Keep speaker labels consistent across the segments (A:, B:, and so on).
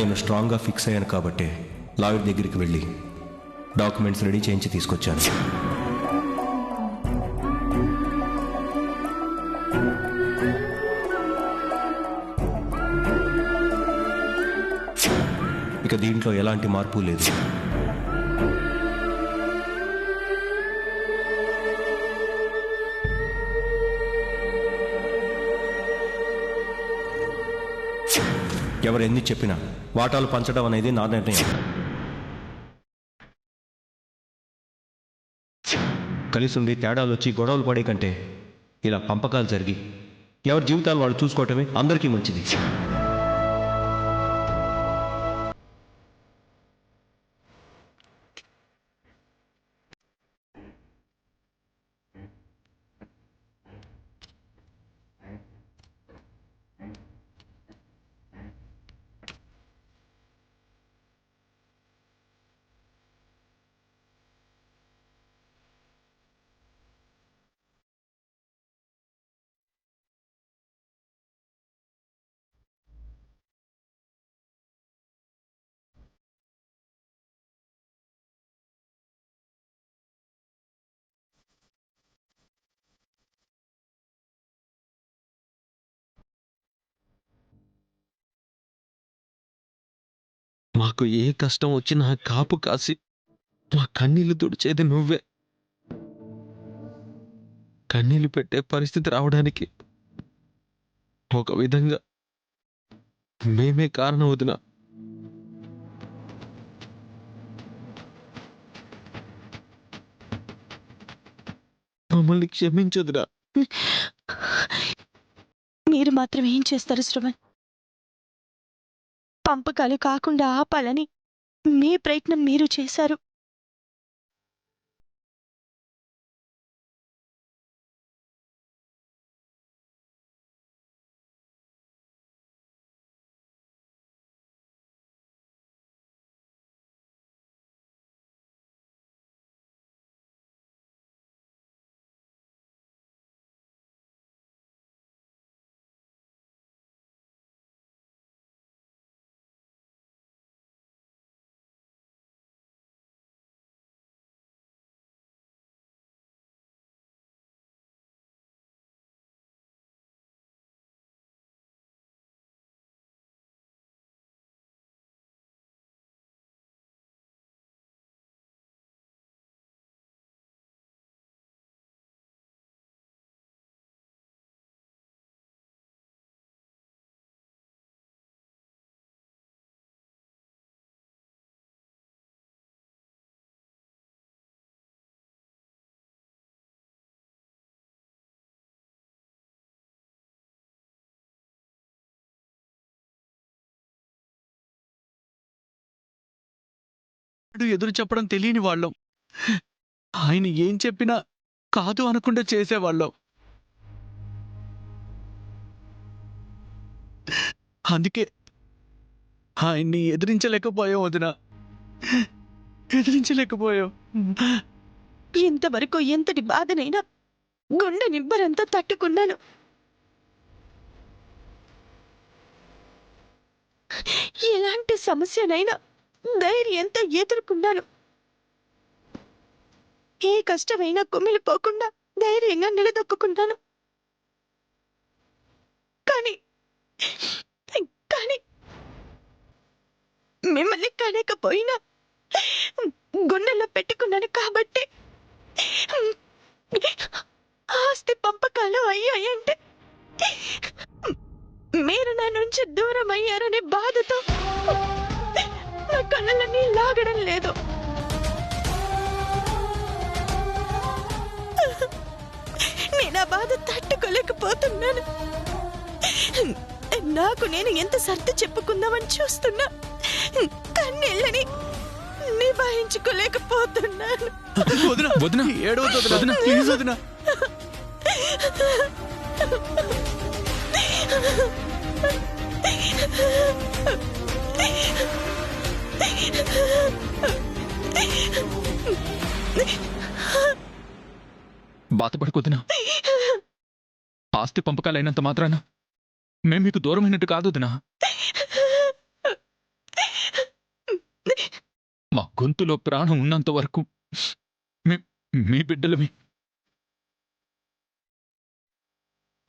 A: నేను స్ట్రాంగ్గా ఫిక్స్ అయ్యాను కాబట్టి లాయర్ దగ్గరికి వెళ్ళి డాక్యుమెంట్స్ రెడీ చేయించి తీసుకొచ్చాను. ఇక దీంట్లో ఎలాంటి మార్పు లేదు. ఎవరు ఎన్ని చెప్పినా వాటాలు పంచడం అనేది నా నిర్ణయం. కలిసి ఉండి తేడాలు వచ్చి గొడవలు పడే కంటే ఇలా పంపకాలు జరిగి ఎవరి జీవితాలు వాళ్ళు చూసుకోవటమే అందరికీ మంచిది.
B: మాకు ఏ కష్టం వచ్చినా కాపు కాసి మా కన్నీళ్లు తుడిచేది నువ్వే. కన్నీళ్లు పెట్టే పరిస్థితి రావడానికి ఒక విధంగా మేమే కారణం వదినా. మమ్మల్ని క్షమించదురా.
C: మీరు మాత్రం ఏం చేస్తారు శ్రవణ్? పంపకాలు కాకుండా ఆపాలని మీ ప్రయత్నం మీరు చేశారు.
D: ఎదురు చెప్పడం తెలియని వాళ్ళం. ఆయన ఏం చెప్పినా కాదు అనకుండా చేసేవాళ్ళం. అందుకే ఆయన్ని ఎదిరించలేకపోయాం వదిన, ఎదిరించలేకపోయాం.
C: ఇంతవరకు ఎంతటి బాధనైనా గుండె నిబ్బరంతో తట్టుకున్నాను. ఎలాంటి సమస్యనైనా ధైర్యంతో ఎదుర్కొన్నాను. ఏ కష్టమైనా కుమిలిపోకుండా ధైర్యంగా నిలదొక్కున్నాను. కానీ కానీ మిమ్మల్ని కనకపోయినా గుండెల్లో పెట్టుకున్నాను కాబట్టి ఆస్తి పంపకాలు అయ్యాయంటే మీరు నా నుంచి దూరం అయ్యారనే బాధతో నా కళ్ళని లాగడం లేదు. నేను ఆ బాధ తట్టుకోలేకపోతున్నాను. నాకు నేను ఎంత సర్ది చెప్పుకుందామని చూస్తున్నా కన్నీళ్ళని నిభాయించుకోలేకపోతున్నాను.
D: వదిన వదిన ఏడవద్దు వదిన, ప్లీజ్ వదిన.
E: బాధపడకొద్దునా. ఆస్తి పంపకాలైనంత మాత్రాన మేం మీకు దూరమైనట్టు కాదు వదినా. మా గొంతులో ప్రాణం ఉన్నంత వరకు మీ బిడ్డలమి.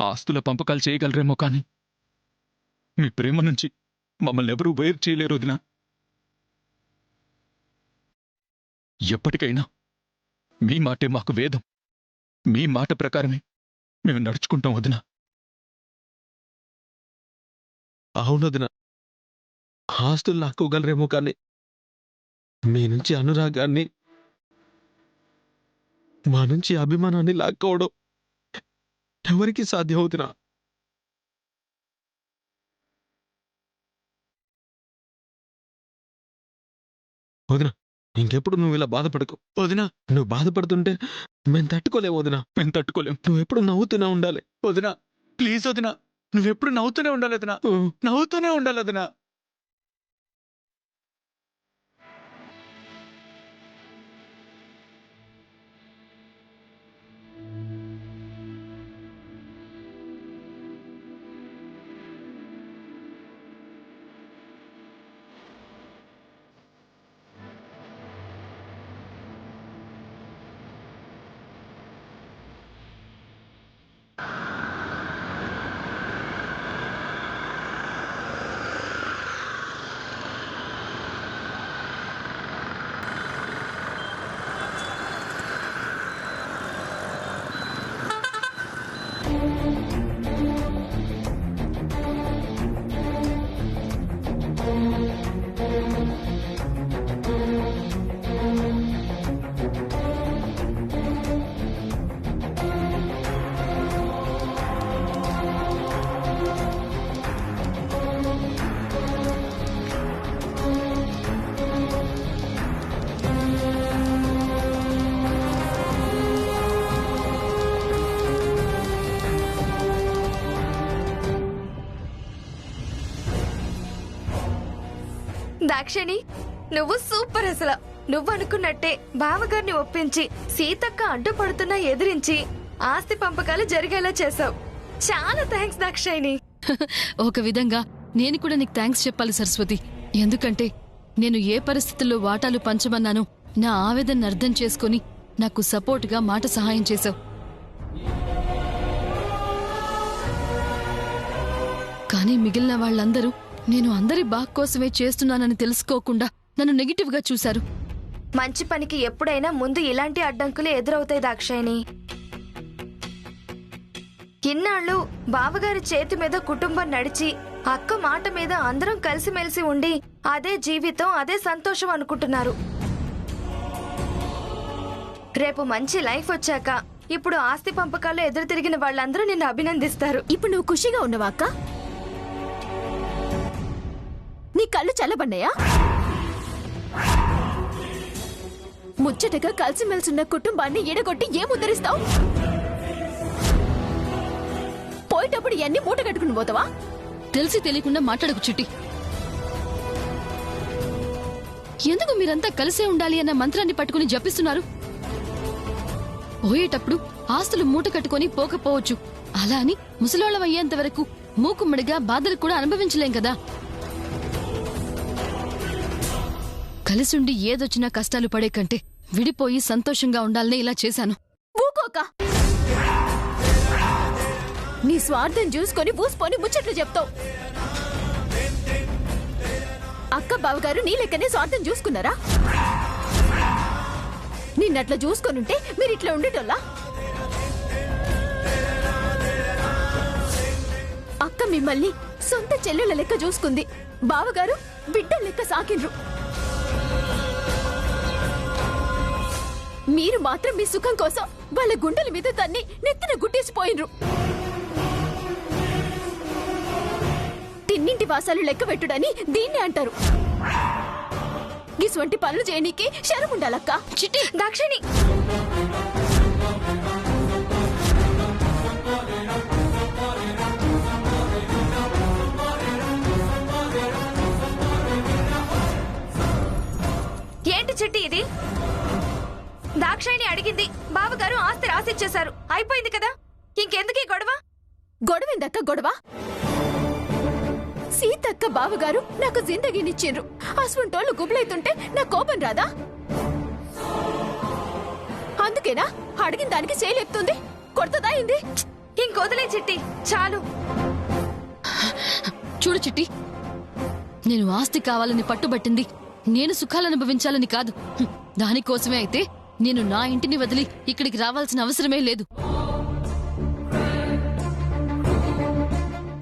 E: ఆస్తుల పంపకాలు చేయగలరేమో కానీ మీ ప్రేమ నుంచి మమ్మల్ని ఎవరూ వేరు చేయలేరు వదినా. ఎప్పటికైనా మీ మాటే మాకు వేదం. మీ మాట ప్రకారమే మేము నడుచుకుంటాం వదినా.
B: అవునదినా, ఆస్తులు లాక్కోగలరేమో కానీ మీ నుంచి అనురాగాన్ని, మా నుంచి అభిమానాన్ని లాక్కోవడం ఎవరికి సాధ్యం అవుతున్నా? వదినా, ఇంకెప్పుడు నువ్వు ఇలా బాధపడకు.
D: వదినా,
B: నువ్వు బాధపడుతుంటే మేము తట్టుకోలేము వదినా.
E: మేము తట్టుకోలేం.
B: నువ్వు ఎప్పుడు నవ్వుతూనే ఉండాలి.
D: వదినా, ప్లీజ్ వదినా, నువ్వెప్పుడు నవ్వుతూనే ఉండాలి వదినా, నవ్వుతూనే ఉండాలి వదినా.
F: దాక్షిణి, నువ్వు సూపర్ అసలు. నువ్వు అనుకున్నట్టే బావగారిని ఒప్పించి సీతక్క అడ్డుపడుతున్నా ఎదిరించి ఆస్తి పంపకాలు జరిగేలా చేశావు. చాలా థ్యాంక్స్ దాక్షిణి.
G: ఒక విధంగా నేను కూడా నీకు థ్యాంక్స్ చెప్పాలి సరస్వతి. ఎందుకంటే నేను ఏ పరిస్థితుల్లో వాటాలు పంచమన్నానో నా ఆవేదన అర్థం చేసుకుని నాకు సపోర్ట్గా మాట సహాయం చేశావు. కానీ మిగిలిన వాళ్ళందరూ నేను అందరి బాగ్ కోసమే చేస్తున్నానని తెలుసుకోకుండా నన్ను నెగిటివ్గా చూశారు.
F: మంచి పనికి ఎప్పుడైనా ముందు ఇలాంటి అడ్డంకులు ఎదురవుతాయి దాక్షాయిని. ఇన్నాళ్ళు బావగారి చేతి మీద కుటుంబం నడిచి అక్క మాట మీద అందరం కలిసిమెలిసి ఉండి అదే జీవితం, అదే సంతోషం అనుకుంటున్నారు. రేపు మంచి లైఫ్ వచ్చాక ఇప్పుడు ఆస్తి పంపకాల్లో ఎదురు తిరిగిన వాళ్ళందరూ నిన్ను అభినందిస్తారు.
C: ఇప్పుడు నువ్వు ఖుషిగా ఉన్నావా అక్క? నీ కళ్ళు చల్లబడ్డాయా? ముచ్చటగా కలిసిమెలిసిన కుటుంబాన్ని ఎడగొట్టి ఏం ఉద్ధరిస్తావు? పోయేటప్పుడు ఎన్ని మూట కట్టుకుని పోతావా?
G: తెలిసి తెలియకుండా మాట్లాడకు చిట్టి. ఎందుకు మీరంతా కలిసే ఉండాలి అన్న మంత్రాన్ని పట్టుకుని జపిస్తున్నారు? పోయేటప్పుడు ఆస్తులు మూట కట్టుకుని పోకపోవచ్చు, అలా అని ముసలోళ్ళం అయ్యేంత వరకు మూకుమ్మడిగా బాధలు కూడా అనుభవించలేం కదా. కలిసుండి ఏదొచ్చినా కష్టాలు పడే కంటే విడిపోయి సంతోషంగా ఉండాలని ఇలా చేశాను.
C: ఊకోక. నీ స్వార్థం చూసుకొని ఊసుకొని ముచ్చట్లు చెప్తావు. అక్క బావగారు నీ లెక్కనే స్వార్థం చూసుకున్నారా? నిన్నట్లా చూసుకొనుంటే మీరు ఇట్లా ఉండేటోళ్ళా? అక్క మిమ్మల్ని సొంత చెల్లెళ్ళ లెక్క చూసుకుంది, బావగారు బిడ్డ లెక్క సాకిండ్రు. మీరు మాత్రం మీ సుఖం కోసం వాళ్ళ గుండెల మీద తన్ని నెత్తిన గుట్టేసిపోయినరు. తిన్నింటి వాసాలు లెక్క పెట్టుడని దీన్నే అంటారు. ఇటువంటి పనులు చేయనీకి శరం ఉండాలక్క.
F: చిట్టి, దాక్షిణి, ఏంటి చిట్టి ఇది? దాక్షాయిని అడిగింది, బావగారు ఆస్తి రాసిచ్చేశారు, అయిపోయింది కదా, ఇంకెందుకీ గొడవ?
C: గొడవేందక్క గొడవ? సీతక్క బావగారు నాకు జిందగీనిచ్చిర్రు. అస్వంటోళ్ళు గుబులైతుంటే నా కోపం రాదా? అందుకేనా అడిగిన దానికి చేయలేపుతుంది? కొడతదా అయింది?
F: ఇంకొదిలే చిట్టి, చాలు.
G: చూడు చిట్టి, నేను ఆస్తి కావాలని పట్టుబట్టింది నేను సుఖాలు అనుభవించాలని కాదు. దానికోసమే అయితే నేను నా ఇంటిని వదిలి ఇక్కడికి రావాల్సిన అవసరమే లేదు.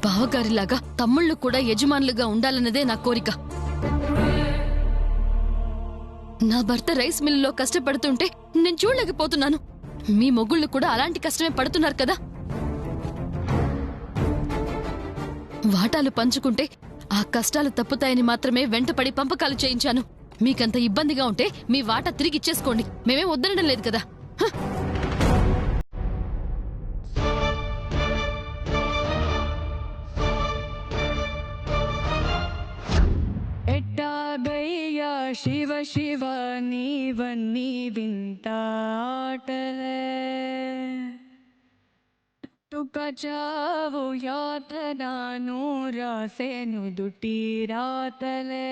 G: బావగారిలాగా తమ్ముళ్ళు కూడా యజమానులుగా ఉండాలన్నదే నా కోరిక. నా భర్త రైస్ మిల్లులో కష్టపడుతుంటే నేను చూడలేకపోతున్నాను. మీ మొగుళ్ళు కూడా అలాంటి కష్టమే పడుతున్నారు కదా. వాటాలు పంచుకుంటే ఆ కష్టాలు తప్పుతాయని మాత్రమే వెంటపడి పంపకాలు చేయించాను. మీకంత ఇబ్బందిగా ఉంటే మీ వాటా తిరిగి ఇచ్చేసుకోండి, మేమేం వద్దనడం లేదు కదా.
H: ఎట్టాగయ్యా శివ శివ నీవన్నీ వింటాటలే టుకచావు యాతనాను రాసేను దుటి రాతలే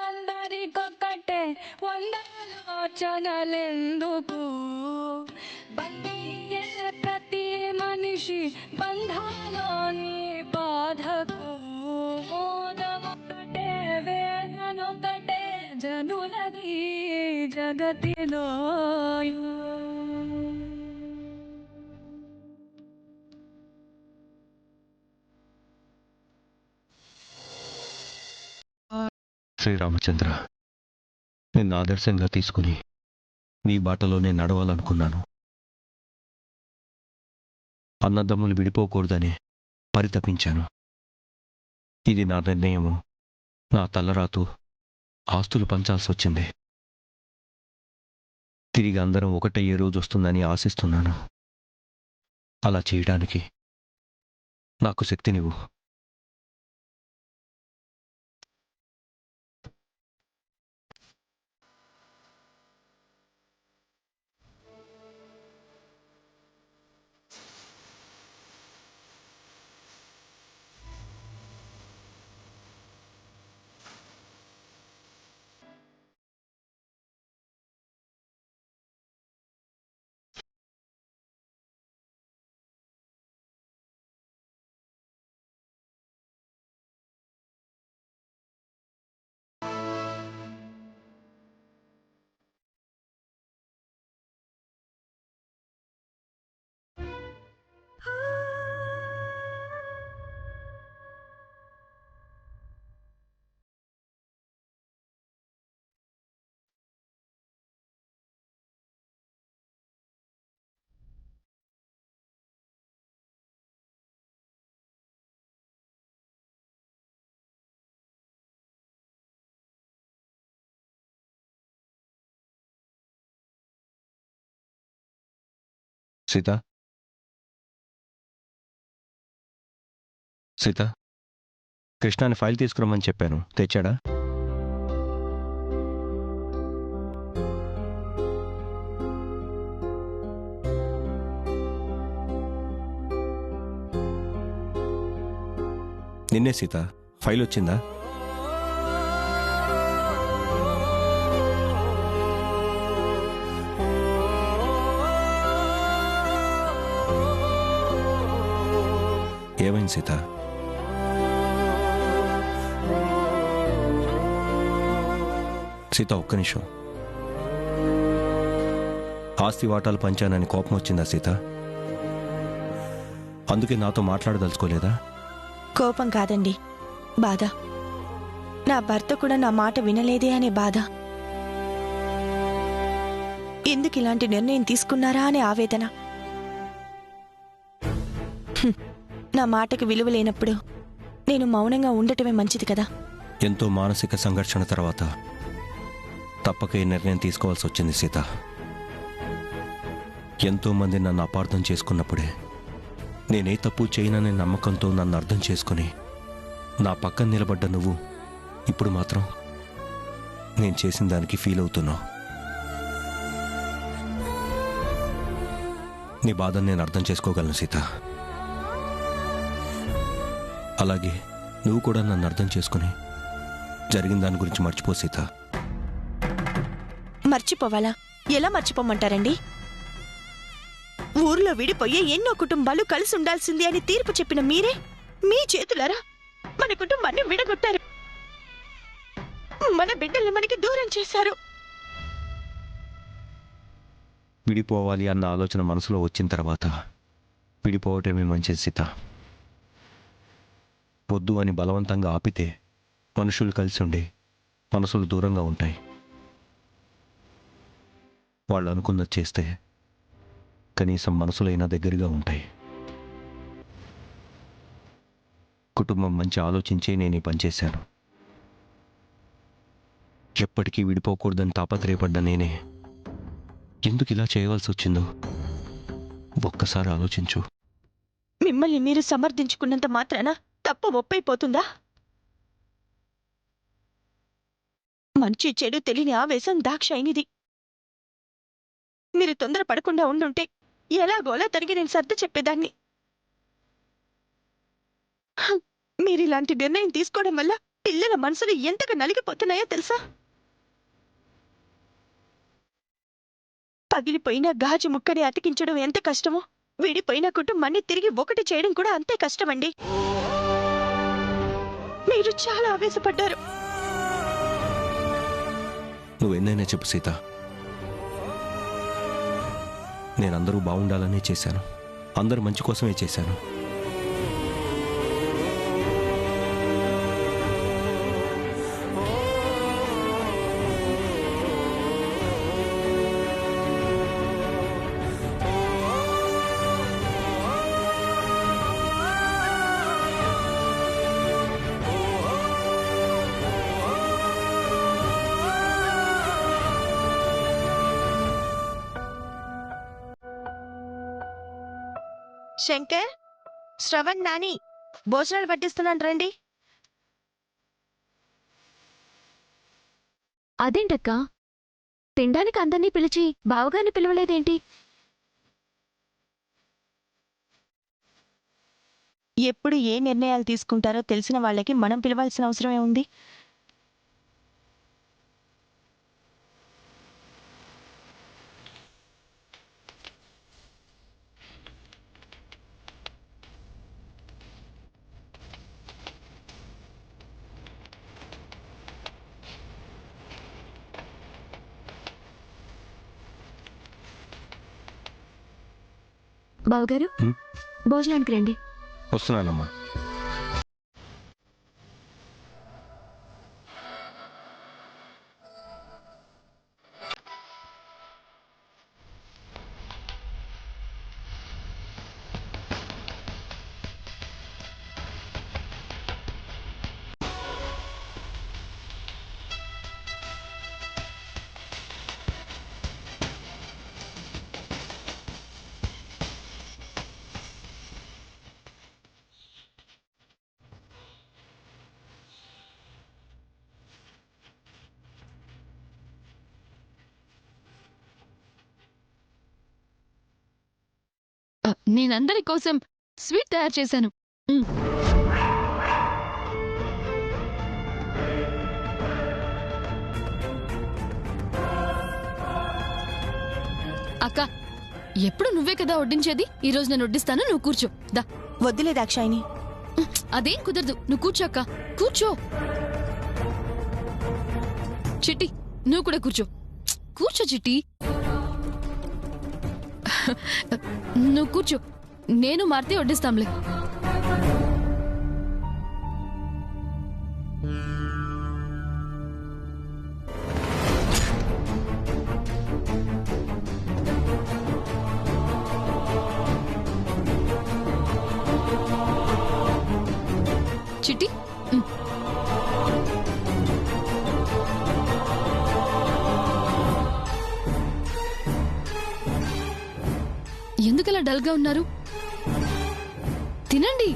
H: అందరికొక్కటే వందలోచనలెందుకు బందీయే ప్రతి మనిషి బంధాలోని బాధకు మోదమొకటే వేదనొకటే జనులది జగతిలో
A: శ్రీరామచంద్ర, నిన్ను ఆదర్శంగా తీసుకుని నీ బాటలోనే నడవాలనుకున్నాను. అన్నదమ్ములు విడిపోకూడదని పరితపించాను. ఇది నా నిర్ణయము, నా తలరాతు. ఆస్తులు పంచాల్సి వచ్చింది. తిరిగి అందరం ఒకటయ్యే రోజు వస్తుందని ఆశిస్తున్నాను. అలా చేయడానికి నాకు శక్తినివ్వు. సీత, సీత, కృష్ణాని ఫైల్ తీసుకురమ్మని చెప్పాను, తెచ్చాడా? నిన్నే సీత, ఫైల్ వచ్చిందా? ఏమైంది సీత? సీత, ఒక్క నిమిషం. ఆస్తి వాటాలు పంచానని కోపం వచ్చిందా సీత? అందుకే నాతో మాట్లాడదలుచుకోలేదా?
C: కోపం కాదండి, బాధ. నా భర్త కూడా నా మాట వినలేదే అనే బాధ. ఎందుకు ఇలాంటి నిర్ణయం తీసుకున్నారా అనే ఆవేదన. నా మాటకు విలువ లేనప్పుడు నేను మౌనంగా ఉండటమే మంచిది కదా.
A: ఎంతో మానసిక సంఘర్షణ తర్వాత తప్పక ఈ నిర్ణయం తీసుకోవాల్సి వచ్చింది సీత. ఎంతో మంది నన్ను అపార్థం చేసుకున్నప్పుడే నేనే తప్పు చేయననే నమ్మకంతో నన్ను అర్థం చేసుకుని నా పక్కన నిలబడ్డ నువ్వు ఇప్పుడు మాత్రం నేను చేసిన దానికి ఫీల్ అవుతున్నావు. నీ బాధను నేను అర్థం చేసుకోగలను సీత. అలాగే నువ్వు కూడా నన్ను అర్థం చేసుకుని జరిగిన దాని గురించి మర్చిపో సీత.
C: మర్చిపోవాలా? ఎలా మర్చిపోమంటారండి? ఊర్లో విడిపోయే ఎన్నో కుటుంబాలు కలిసి ఉండాల్సింది అని తీర్పు చెప్పిన మీరే మీ చేతులారా మన కుటుంబాన్ని విడగొట్టారు. మన బిడ్డల్ని మనకి దూరం చేశారు.
A: విడిపోవాలి అన్న ఆలోచన మనసులో వచ్చిన తర్వాత విడిపోవటమే మంచిది సీత. వద్దు అని బలవంతంగా ఆపితే మనుషులు కలిసి ఉండి మనసులు దూరంగా ఉంటాయి. వాళ్ళు అనుకున్నది చేస్తే కనీసం మనసులైనా దగ్గరగా ఉంటాయి. కుటుంబం మంచి ఆలోచించే నేను ఈ పని చేశాను. ఎప్పటికీ విడిపోకూడదని తాపత్రయపడ్డ నేనే ఎందుకు ఇలా చేయవలసి వచ్చిందో ఒక్కసారి ఆలోచించు.
C: మిమ్మల్ని మీరు సమర్థించుకున్నంత మాత్రాన తప్పు ఒప్పైపోతుందా? మంచి చెడు తెలియని ఆవేశం దాక్షాయినిది. మీరు తొందరపడకుండా ఉండుంటే ఎలాగోలా తరిగి నేను సర్ది చెప్పేదాన్ని. మీరిలాంటి నిర్ణయం తీసుకోవడం వల్ల పిల్లల మనసులు ఎంతగా నలిగిపోతున్నాయో తెలుసా? పగిలిపోయిన గాజు ముక్కని అతికించడం ఎంత కష్టమో విడిపోయిన కుటుంబాన్ని తిరిగి ఒకటి చేయడం కూడా అంతే కష్టమండి. మీరు చాలా ఆవేశపడ్డారు.
A: నువ్వెన్నైనా చెప్పు సీత, నేనందరూ బాగుండాలనే చేశాను. అందరూ మంచి కోసమే చేశాను.
C: శంకర్, శ్రవణ్, నాని భోజనాలు పట్టిస్తున్నాను రండి.
F: అదేంటక్క, తినడానికి అందరినీ పిలిచి బావగారిని పిలవలేదేంటి?
C: ఎప్పుడు ఏ నిర్ణయాలు తీసుకుంటారో తెలిసిన వాళ్ళకి మనం పిలవాల్సిన అవసరమే ఉంది.
F: బావగారు, భోజనానికి రండి.
A: వస్తున్నానమ్మా.
G: నేనందరి కోసం స్వీట్ తయారు చేశాను. అక్క, ఎప్పుడు నువ్వే కదా వడ్డించేది. ఈరోజు నేను వడ్డిస్తాను, నువ్వు కూర్చో. దా.
C: వద్దులే దాక్షాయిని.
G: అదేం కుదరదు, నువ్వు కూర్చో అక్క, కూర్చో. చిట్టి, నువ్వు కూడా కూర్చో. కూర్చో చిట్టి. నువ్వు కూర్చో, నేను మారితే వడ్డిస్తాంలే. చిట్టి, ఎందుకలా డల్గా ఉన్నారు? తినండి.